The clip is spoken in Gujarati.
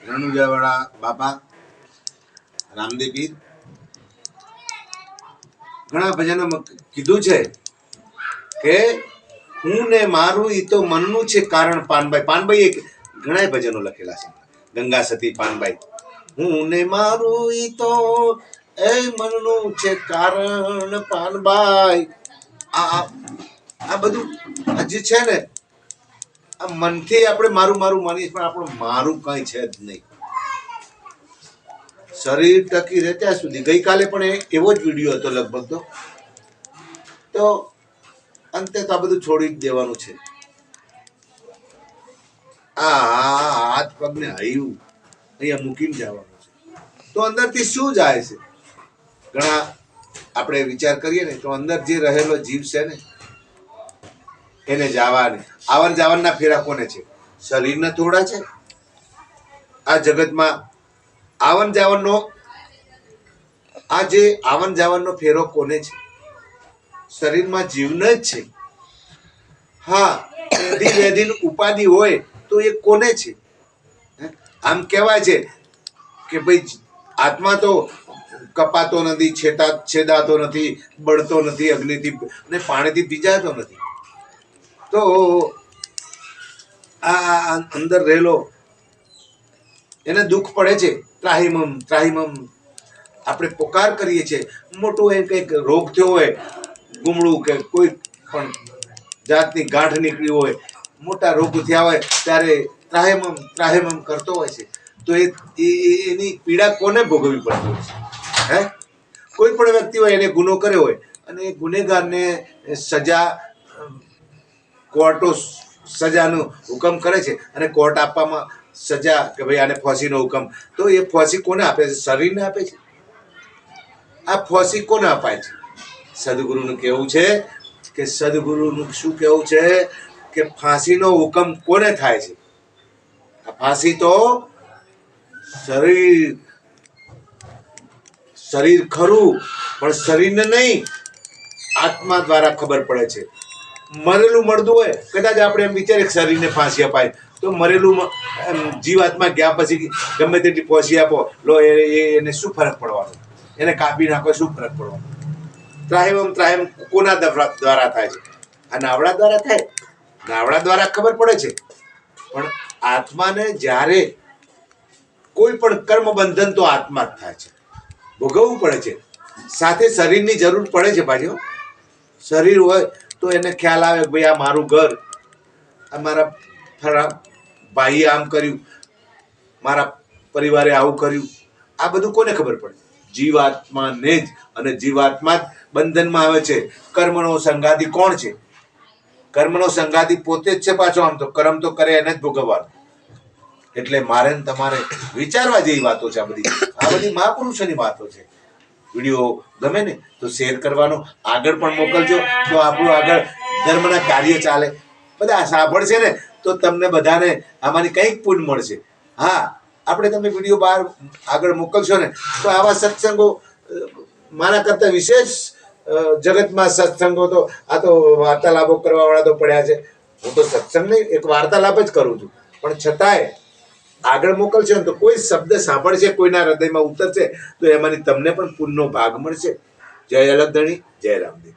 રણુજાવાળા બાપા રામદેવ પીર ઘણા ભજનો કીધું છે કે હું ને મારું ઈ તો મનનું છે કારણ. પાનભાઈ ઘણા ભજનો લખેલા છે. ગંગા સતી પાનભાઈ, હું ને મારું ઈ તો એ મનનું છે કારણ પાનભાઈ. આ બધું જે છે ને, આ મનથી આપણે મારું મારું માનીએ, પણ આપણું મારું કઈ છે જ નહીં. શરીર ટકી રહે ત્યાં સુધી. ગઈકાલે પણ એવો જ વિડીયો હતો લગભગ. તો અંતે તો આ બધું છોડી જ દેવાનું છે. આ હાથ પગને હૈયું અહીંયા મૂકીને જવાનું છે. તો અંદરથી શું જાય છે? ઘણા આપણે વિચાર કરીએ ને તો અંદર જે રહેલો જીવ છે ને, એને જવાની આવન જાવનના ફેરા કોને છે? શરીરને થોડા છે. આ જગતમાં આવન જાવનનો આ જે આવન જાવનનો ફેરો કોને છે? શરીરમાં જીવને જ છે. હા, વેધી ઉપાધિ હોય તો એ કોને છે? આમ કહેવાય છે કે ભાઈ આત્મા તો કપાતો નથી, છેદાતો નથી, બળતો નથી અગ્નિથી અને પાણીથી ભીજાતો નથી. તો આ અંદર રહેલો એને દુઃખ પડે છે. ત્રાહિમમ ત્રાહિમમ આપણે પોકાર કરીએ છીએ. મોટું એ કંઈક રોગ થયો હોય, ગુમડું કે કોઈ પણ જાતની ગાંઠ નીકળી હોય, મોટા રોગ થયા હોય, ત્યારે ત્રાહિમમ ત્રાહિમમ કરતો હોય છે. તો એની પીડા કોને ભોગવવી પડતી હોય છે? હે, કોઈ પણ વ્યક્તિ હોય, એને ગુનો કર્યો હોય અને એ ગુનેગારને સજા, કોર્ટો સજાનો હુકમ કરે છે અને કોર્ટ આપવામાં સજા કે ભાઈ આને ફાંસીનો હુકમ, તો એ ફાંસી કોને આપે છે? શરીરને આપે છે. આ ફાંસી કોને અપાય છે? સદગુરુનું કહેવું છે કે સદગુરુનું શું કહેવું છે કે ફાંસીનો હુકમ કોને થાય છે? આ ફાંસી તો શરીર ખરું, પણ શરીરને નહીં, આત્મા દ્વારા ખબર પડે છે. મરેલું મળતું હોય, કદાચ આપણે એમ વિચારીએ કે શરીરને ફાંસી અપાય, તો મરેલું જીવાત્મા ગયા પછી ગમે તેટલી ફાંસી આપો લો, એને શું ફરક પડવાનો? એને કાપી નાખો, શું ફરક પડવાનો? ત્રાહિમમ ત્રાહિમ કોના દ્વારા થાય છે? આ નાવડા દ્વારા થાય. નાવડા દ્વારા ખબર પડે છે. પણ આત્માને જ્યારે કોઈ પણ કર્મ બંધન તો આત્મા જ થાય છે, ભોગવવું પડે છે. સાથે શરીરની જરૂર પડે છે. પાછું શરીર હોય તો એને ખ્યાલ આવે કે ભાઈ આ મારું ઘર, આ મારા ભાઈએ આમ કર્યું, મારા પરિવારે આવું કર્યું. આ બધું કોને ખબર પડે? જીવાત્માને જ. અને જીવાત્મા જ બંધનમાં આવે છે. કર્મનો સંગાતી કોણ છે? કર્મનો સંગાતી પોતે જ છે. પાછો આમ તો કર્મ તો કરે એને જ ભોગવવાનું. એટલે મારે તમારે વિચારવા જેવી વાતો છે. આ બધી મહાપુરુષોની વાતો છે. વિડીયો ગમે ને તો શેર કરવાનો, આગળ પણ મોકલજો, તો આપણું આગળ ધર્મના કાર્ય ચાલે. બધા સાંભળશે ને તો તમને બધાને આમાંની કંઈક પુણ્ય મળશે. હા, આપણે તમે વિડીયો બહાર આગળ મોકલશો ને તો આવા સત્સંગો મારા કરતા વિશેષ જગતમાં સત્સંગો તો આ તો વાર્તાલાપો કરવા વાળા તો પડ્યા છે. હું તો સત્સંગ નહીં, એક વાર્તાલાપ જ કરું છું. પણ છતાંય આગળ મોકલશે ને તો કોઈ શબ્દ સાંભળશે, કોઈના હૃદયમાં ઉતરશે, તો એમાંની તમને પણ પુણ્યનો ભાગ મળશે. જય અલગધણી, જય રામદેવ.